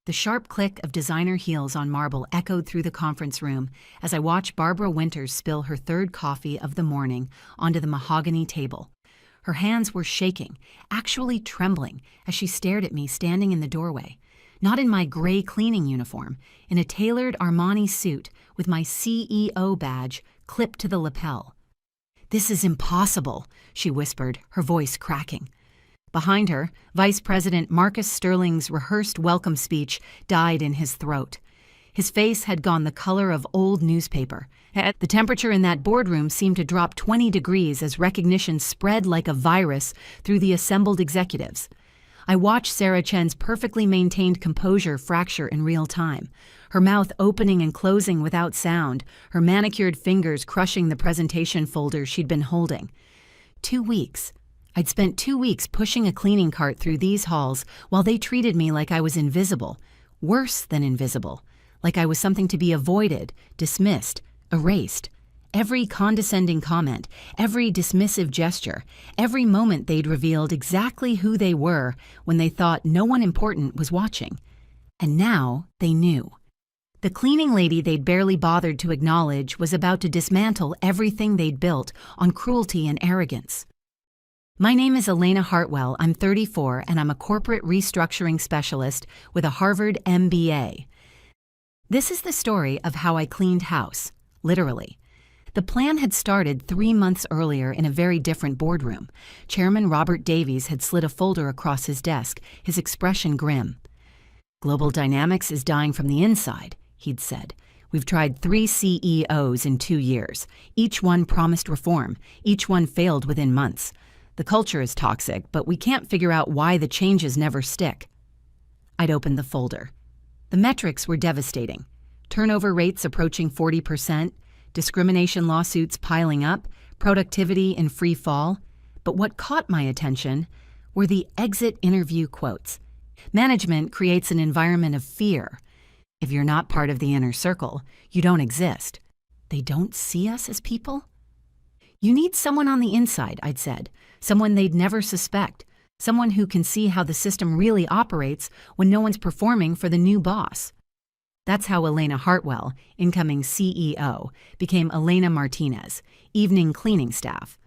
The sharp click of designer heels on marble echoed through the conference room as I watched Barbara Winters spill her third coffee of the morning onto the mahogany table. Her hands were shaking, actually trembling, as she stared at me standing in the doorway. Not in my gray cleaning uniform, in a tailored Armani suit with my CEO badge clipped to the lapel. "This is impossible," she whispered, her voice cracking. Behind her, Vice President Marcus Sterling's rehearsed welcome speech died in his throat. His face had gone the color of old newspaper. The temperature in that boardroom seemed to drop 20 degrees as recognition spread like a virus through the assembled executives. I watched Sarah Chen's perfectly maintained composure fracture in real time, her mouth opening and closing without sound, her manicured fingers crushing the presentation folder she'd been holding. 2 weeks. I'd spent 2 weeks pushing a cleaning cart through these halls while they treated me like I was invisible, worse than invisible, like I was something to be avoided, dismissed, erased. Every condescending comment, every dismissive gesture, every moment they'd revealed exactly who they were when they thought no one important was watching. And now they knew. The cleaning lady they'd barely bothered to acknowledge was about to dismantle everything they'd built on cruelty and arrogance. "My name is Elena Hartwell. I'm 34, and I'm a corporate restructuring specialist with a Harvard MBA. This is the story of how I cleaned house, literally." The plan had started 3 months earlier in a very different boardroom. Chairman Robert Davies had slid a folder across his desk, his expression grim. "Global dynamics is dying from the inside," he'd said. "We've tried 3 CEOs in 2 years. Each one promised reform. Each one failed within months. The culture is toxic, but we can't figure out why the changes never stick." I'd opened the folder. The metrics were devastating. Turnover rates approaching 40%, discrimination lawsuits piling up, productivity in free fall. But what caught my attention were the exit interview quotes. "Management creates an environment of fear. If you're not part of the inner circle, you don't exist. They don't see us as people?" "You need someone on the inside," I'd said. "Someone they'd never suspect. Someone who can see how the system really operates when no one's performing for the new boss." That's how Elena Hartwell, incoming CEO, became Elena Martinez, evening cleaning staff.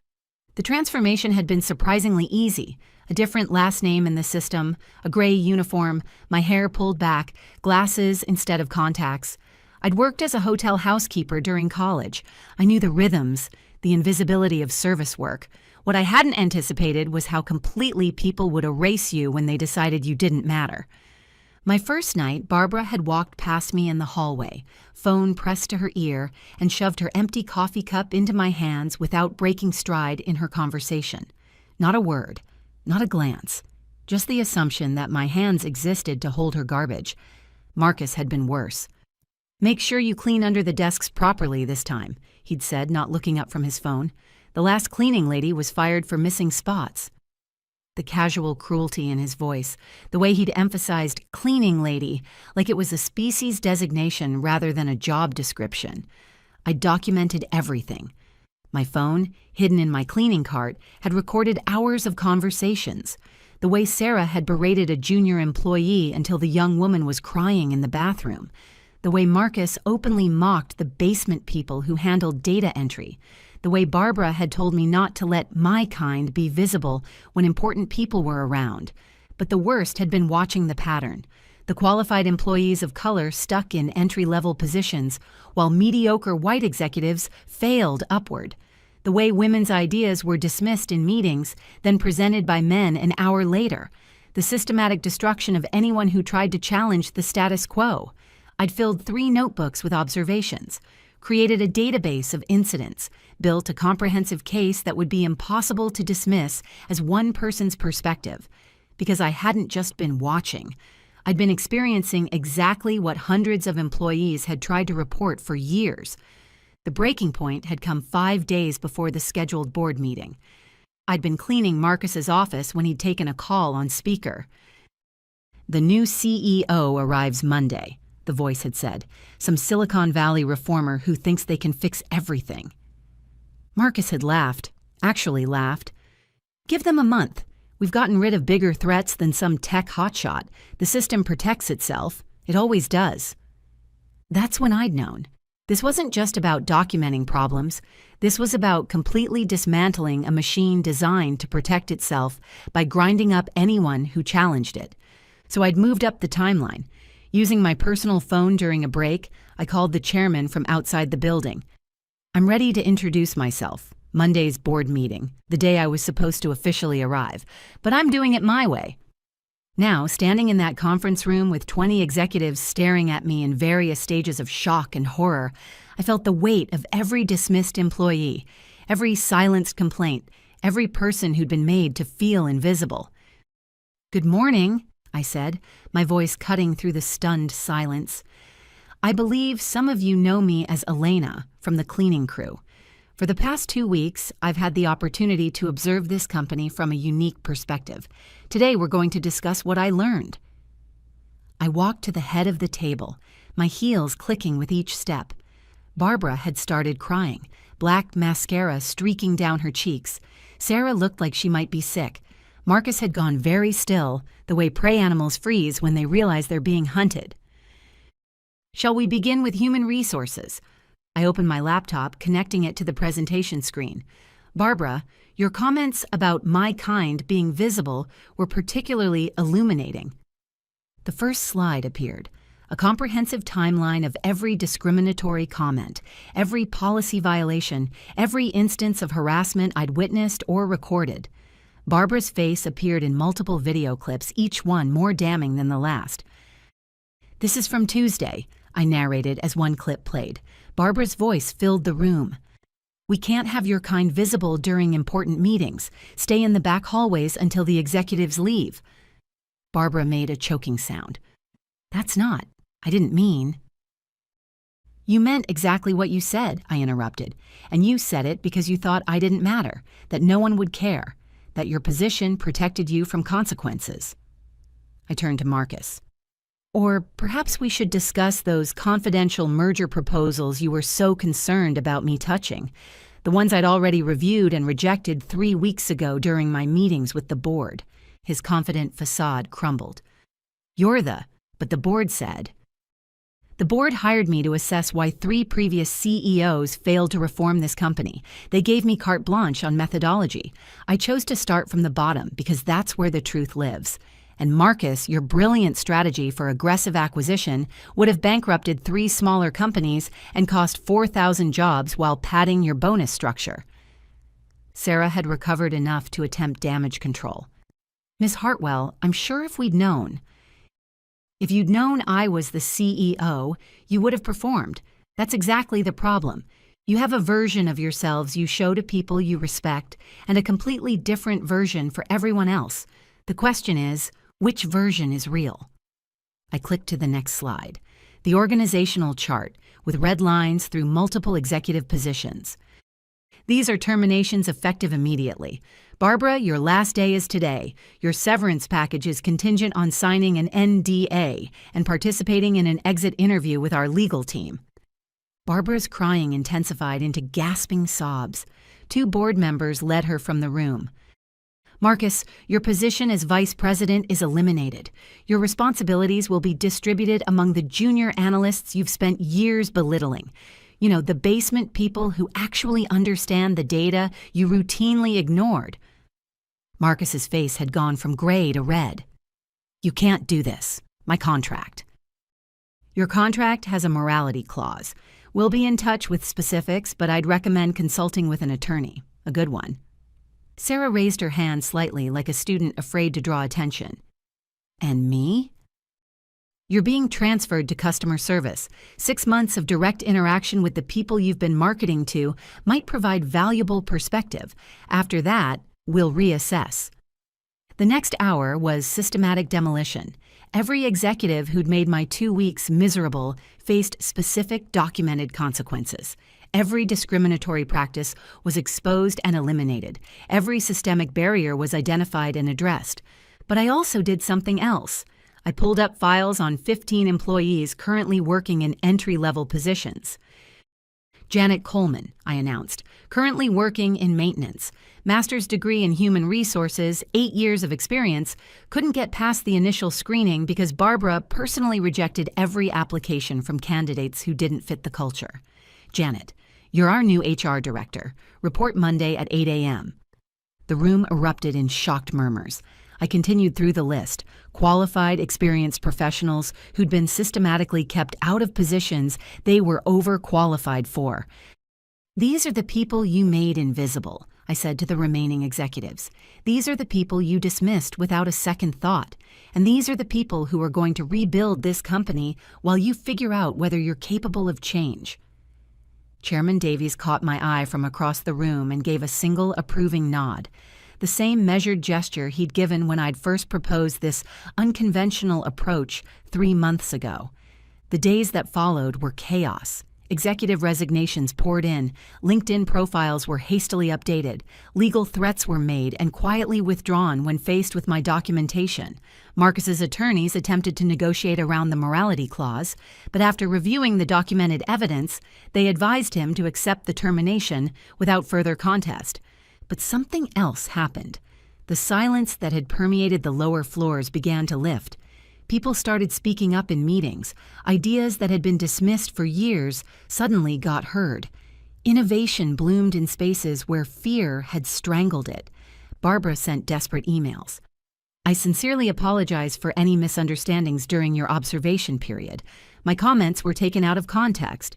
The transformation had been surprisingly easy. A different last name in the system, a gray uniform, my hair pulled back, glasses instead of contacts. I'd worked as a hotel housekeeper during college. I knew the rhythms, the invisibility of service work. What I hadn't anticipated was how completely people would erase you when they decided you didn't matter. My first night, Barbara had walked past me in the hallway, phone pressed to her ear, and shoved her empty coffee cup into my hands without breaking stride in her conversation. Not a word, not a glance, just the assumption that my hands existed to hold her garbage. Marcus had been worse. "Make sure you clean under the desks properly this time," he'd said, not looking up from his phone. "The last cleaning lady was fired for missing spots." The casual cruelty in his voice, the way he'd emphasized cleaning lady like it was a species designation rather than a job description. I documented everything. My phone, hidden in my cleaning cart, had recorded hours of conversations. The way Sarah had berated a junior employee until the young woman was crying in the bathroom. The way Marcus openly mocked the basement people who handled data entry. The way Barbara had told me not to let my kind be visible when important people were around. But the worst had been watching the pattern. The qualified employees of color stuck in entry-level positions, while mediocre white executives failed upward. The way women's ideas were dismissed in meetings, then presented by men an hour later. The systematic destruction of anyone who tried to challenge the status quo. I'd filled 3 notebooks with observations, created a database of incidents, built a comprehensive case that would be impossible to dismiss as one person's perspective, because I hadn't just been watching. I'd been experiencing exactly what hundreds of employees had tried to report for years. The breaking point had come 5 days before the scheduled board meeting. I'd been cleaning Marcus's office when he'd taken a call on speaker. "The new CEO arrives Monday," the voice had said. "Some Silicon Valley reformer who thinks they can fix everything." Marcus had laughed, actually laughed. "Give them a month. We've gotten rid of bigger threats than some tech hotshot. The system protects itself. It always does. That's when I'd known. This wasn't just about documenting problems. This was about completely dismantling a machine designed to protect itself by grinding up anyone who challenged it. So I'd moved up the timeline. Using my personal phone during a break, I called the chairman from outside the building. I'm ready to introduce myself. Monday's board meeting, the day I was supposed to officially arrive, but I'm doing it my way. Now, standing in that conference room with 20 executives staring at me in various stages of shock and horror, I felt the weight of every dismissed employee, every silenced complaint, every person who'd been made to feel invisible. "Good morning," I said, my voice cutting through the stunned silence. "I believe some of you know me as Elena from the cleaning crew. For the past 2 weeks, I've had the opportunity to observe this company from a unique perspective. Today, we're going to discuss what I learned." I walked to the head of the table, my heels clicking with each step. Barbara had started crying, black mascara streaking down her cheeks. Sarah looked like she might be sick. Marcus had gone very still, the way prey animals freeze when they realize they're being hunted. "Shall we begin with human resources?" I opened my laptop, connecting it to the presentation screen. "Barbara, your comments about my kind being visible were particularly illuminating." The first slide appeared, a comprehensive timeline of every discriminatory comment, every policy violation, every instance of harassment I'd witnessed or recorded. Barbara's face appeared in multiple video clips, each one more damning than the last. "This is from Tuesday," I narrated as one clip played. Barbara's voice filled the room. "We can't have your kind visible during important meetings. Stay in the back hallways until the executives leave." Barbara made a choking sound. I didn't mean." "You meant exactly what you said," I interrupted. "And you said it because you thought I didn't matter, that no one would care, that your position protected you from consequences." I turned to Marcus. "Or perhaps we should discuss those confidential merger proposals you were so concerned about me touching, the ones I'd already reviewed and rejected 3 weeks ago during my meetings with the board." His confident facade crumbled. But the board said. "The board hired me to assess why 3 previous CEOs failed to reform this company. They gave me carte blanche on methodology. I chose to start from the bottom because that's where the truth lives. And Marcus, your brilliant strategy for aggressive acquisition would have bankrupted 3 smaller companies and cost 4,000 jobs while padding your bonus structure." Sarah had recovered enough to attempt damage control. "Miss Hartwell, I'm sure if we'd known." "If you'd known I was the CEO, you would have performed. That's exactly the problem. You have a version of yourselves you show to people you respect and a completely different version for everyone else. The question is, which version is real?" I clicked to the next slide, the organizational chart with red lines through multiple executive positions. "These are terminations effective immediately. Barbara, your last day is today. Your severance package is contingent on signing an NDA and participating in an exit interview with our legal team." Barbara's crying intensified into gasping sobs. 2 board members led her from the room. "Marcus, your position as vice president is eliminated. Your responsibilities will be distributed among the junior analysts you've spent years belittling. You know, the basement people who actually understand the data you routinely ignored." Marcus's face had gone from gray to red. "You can't do this. My contract." "Your contract has a morality clause. We'll be in touch with specifics, but I'd recommend consulting with an attorney, a good one." Sarah raised her hand slightly like a student afraid to draw attention. "And me?" "You're being transferred to customer service. 6 months of direct interaction with the people you've been marketing to might provide valuable perspective. After that, we'll reassess." The next hour was systematic demolition. Every executive who'd made my 2 weeks miserable faced specific documented consequences. Every discriminatory practice was exposed and eliminated. Every systemic barrier was identified and addressed. But I also did something else. I pulled up files on 15 employees currently working in entry-level positions. Janet Coleman, I announced, currently working in maintenance. Master's degree in human resources, 8 years of experience, couldn't get past the initial screening because Barbara personally rejected every application from candidates who didn't fit the culture. Janet, you're our new HR director. Report Monday at 8 a.m. The room erupted in shocked murmurs. I continued through the list. Qualified, experienced professionals who'd been systematically kept out of positions they were overqualified for. These are the people you made invisible, I said to the remaining executives. These are the people you dismissed without a second thought. And these are the people who are going to rebuild this company while you figure out whether you're capable of change. Chairman Davies caught my eye from across the room and gave a single approving nod. The same measured gesture he'd given when I'd first proposed this unconventional approach 3 months ago. The days that followed were chaos. Executive resignations poured in, LinkedIn profiles were hastily updated, legal threats were made and quietly withdrawn when faced with my documentation. Marcus's attorneys attempted to negotiate around the morality clause, but after reviewing the documented evidence, they advised him to accept the termination without further contest. But something else happened. The silence that had permeated the lower floors began to lift. People started speaking up in meetings. Ideas that had been dismissed for years suddenly got heard. Innovation bloomed in spaces where fear had strangled it. Barbara sent desperate emails. I sincerely apologize for any misunderstandings during your observation period. My comments were taken out of context.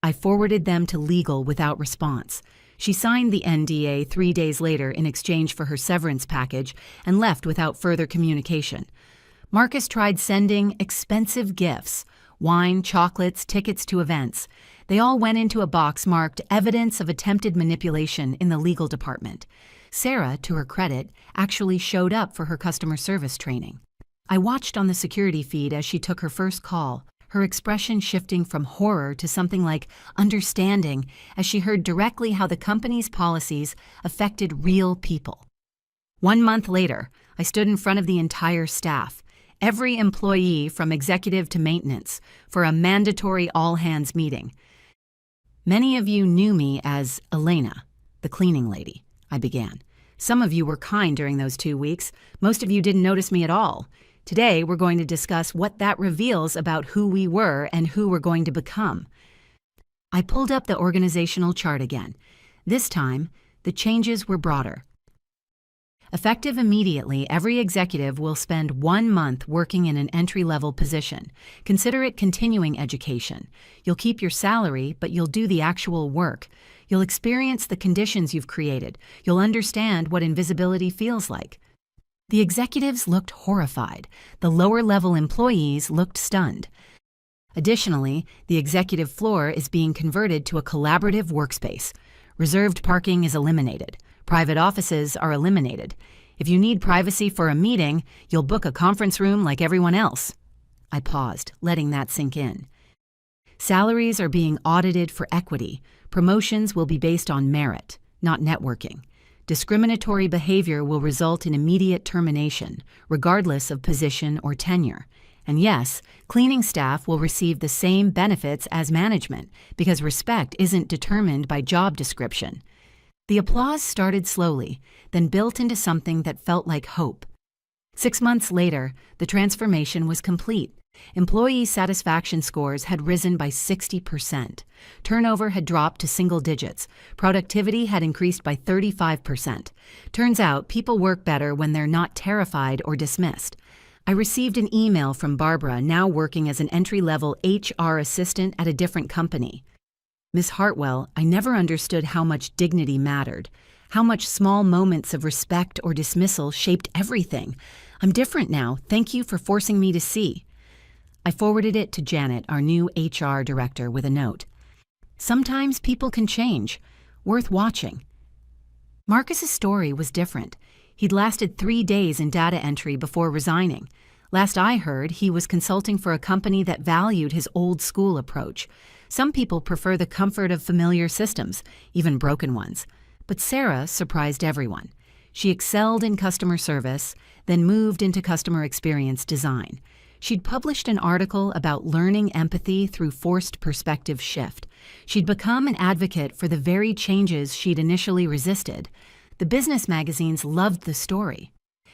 I forwarded them to legal without response. She signed the NDA 3 days later in exchange for her severance package and left without further communication. Marcus tried sending expensive gifts, wine, chocolates, tickets to events. They all went into a box marked evidence of attempted manipulation in the legal department. Sarah, to her credit, actually showed up for her customer service training. I watched on the security feed as she took her first call, her expression shifting from horror to something like understanding as she heard directly how the company's policies affected real people. 1 month later, I stood in front of the entire staff, every employee from executive to maintenance, for a mandatory all-hands meeting. Many of you knew me as Elena, the cleaning lady, I began. Some of you were kind during those 2 weeks. Most of you didn't notice me at all. Today, we're going to discuss what that reveals about who we were and who we're going to become. I pulled up the organizational chart again. This time, the changes were broader. Effective immediately, every executive will spend 1 month working in an entry-level position. Consider it continuing education. You'll keep your salary, but you'll do the actual work. You'll experience the conditions you've created. You'll understand what invisibility feels like. The executives looked horrified. The lower-level employees looked stunned. Additionally, the executive floor is being converted to a collaborative workspace. Reserved parking is eliminated. Private offices are eliminated. If you need privacy for a meeting, you'll book a conference room like everyone else. I paused, letting that sink in. Salaries are being audited for equity. Promotions will be based on merit, not networking. Discriminatory behavior will result in immediate termination, regardless of position or tenure. And yes, cleaning staff will receive the same benefits as management because respect isn't determined by job description. The applause started slowly, then built into something that felt like hope. 6 months later, the transformation was complete. Employee satisfaction scores had risen by 60%. Turnover had dropped to single digits. Productivity had increased by 35%. Turns out people work better when they're not terrified or dismissed. I received an email from Barbara, now working as an entry-level HR assistant at a different company. Miss Hartwell, I never understood how much dignity mattered, how much small moments of respect or dismissal shaped everything. I'm different now. Thank you for forcing me to see. I forwarded it to Janet, our new HR director, with a note. Sometimes people can change. Worth watching. Marcus's story was different. He'd lasted 3 days in data entry before resigning. Last I heard, he was consulting for a company that valued his old-school approach. Some people prefer the comfort of familiar systems, even broken ones. But Sarah surprised everyone. She excelled in customer service, then moved into customer experience design. She'd published an article about learning empathy through forced perspective shift. She'd become an advocate for the very changes she'd initially resisted. The business magazines loved the story.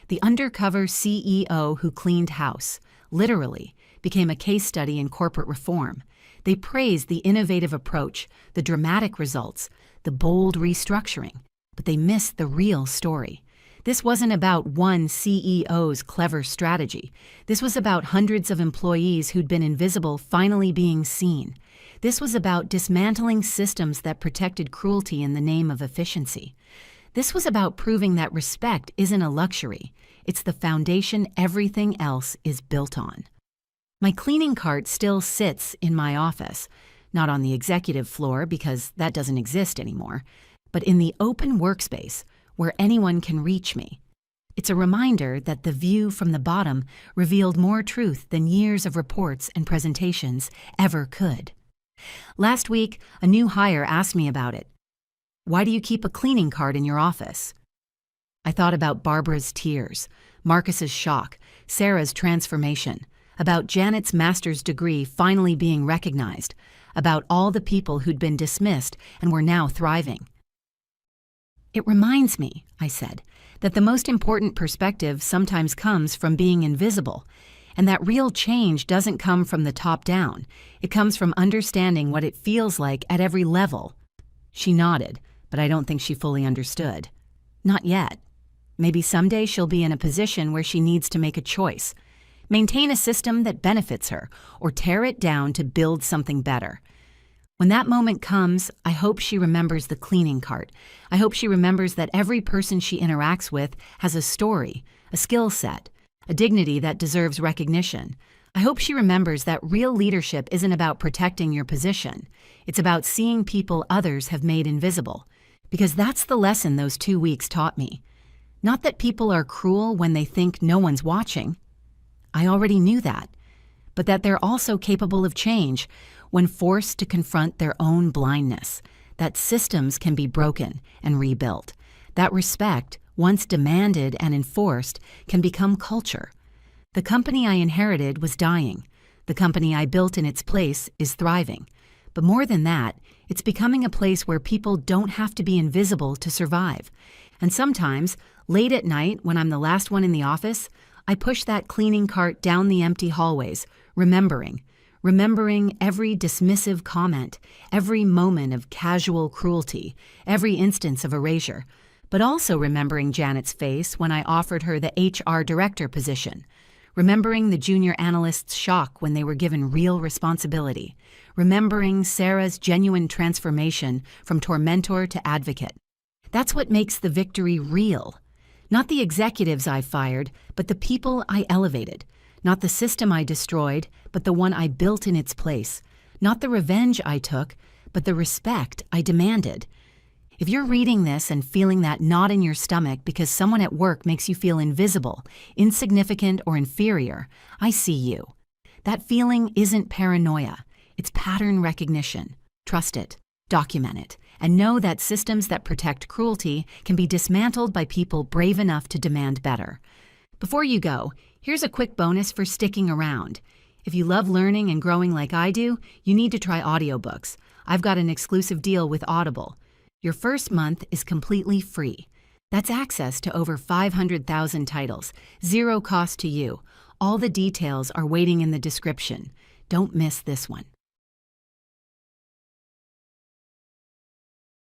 The undercover CEO who cleaned house, literally, became a case study in corporate reform. They praised the innovative approach, the dramatic results, the bold restructuring, but they missed the real story. This wasn't about one CEO's clever strategy. This was about hundreds of employees who'd been invisible finally being seen. This was about dismantling systems that protected cruelty in the name of efficiency. This was about proving that respect isn't a luxury. It's the foundation everything else is built on. My cleaning cart still sits in my office, not on the executive floor because that doesn't exist anymore, but in the open workspace where anyone can reach me. It's a reminder that the view from the bottom revealed more truth than years of reports and presentations ever could. Last week, a new hire asked me about it. Why do you keep a cleaning cart in your office? I thought about Barbara's tears, Marcus's shock, Sarah's transformation, about Janet's master's degree finally being recognized, about all the people who'd been dismissed and were now thriving. It reminds me, I said, that the most important perspective sometimes comes from being invisible, and that real change doesn't come from the top down. It comes from understanding what it feels like at every level. She nodded, but I don't think she fully understood. Not yet. Maybe someday she'll be in a position where she needs to make a choice. Maintain a system that benefits her, or tear it down to build something better. When that moment comes, I hope she remembers the cleaning cart. I hope she remembers that every person she interacts with has a story, a skill set, a dignity that deserves recognition. I hope she remembers that real leadership isn't about protecting your position. It's about seeing people others have made invisible. Because that's the lesson those 2 weeks taught me. Not that people are cruel when they think no one's watching. I already knew that. But that they're also capable of change when forced to confront their own blindness, that systems can be broken and rebuilt, that respect, once demanded and enforced, can become culture. The company I inherited was dying. The company I built in its place is thriving. But more than that, it's becoming a place where people don't have to be invisible to survive. And sometimes, late at night when I'm the last one in the office, I push that cleaning cart down the empty hallways, remembering every dismissive comment, every moment of casual cruelty, every instance of erasure, but also remembering Janet's face when I offered her the HR director position, remembering the junior analyst's shock when they were given real responsibility, remembering Sarah's genuine transformation from tormentor to advocate. That's what makes the victory real. Not the executives I fired, but the people I elevated. Not the system I destroyed, but the one I built in its place. Not the revenge I took, but the respect I demanded. If you're reading this and feeling that knot in your stomach because someone at work makes you feel invisible, insignificant, or inferior, I see you. That feeling isn't paranoia. It's pattern recognition. Trust it, document it, and know that systems that protect cruelty can be dismantled by people brave enough to demand better. Before you go, here's a quick bonus for sticking around. If you love learning and growing like I do, you need to try audiobooks. I've got an exclusive deal with Audible. Your first month is completely free. That's access to over 500,000 titles, zero cost to you. All the details are waiting in the description. Don't miss this one.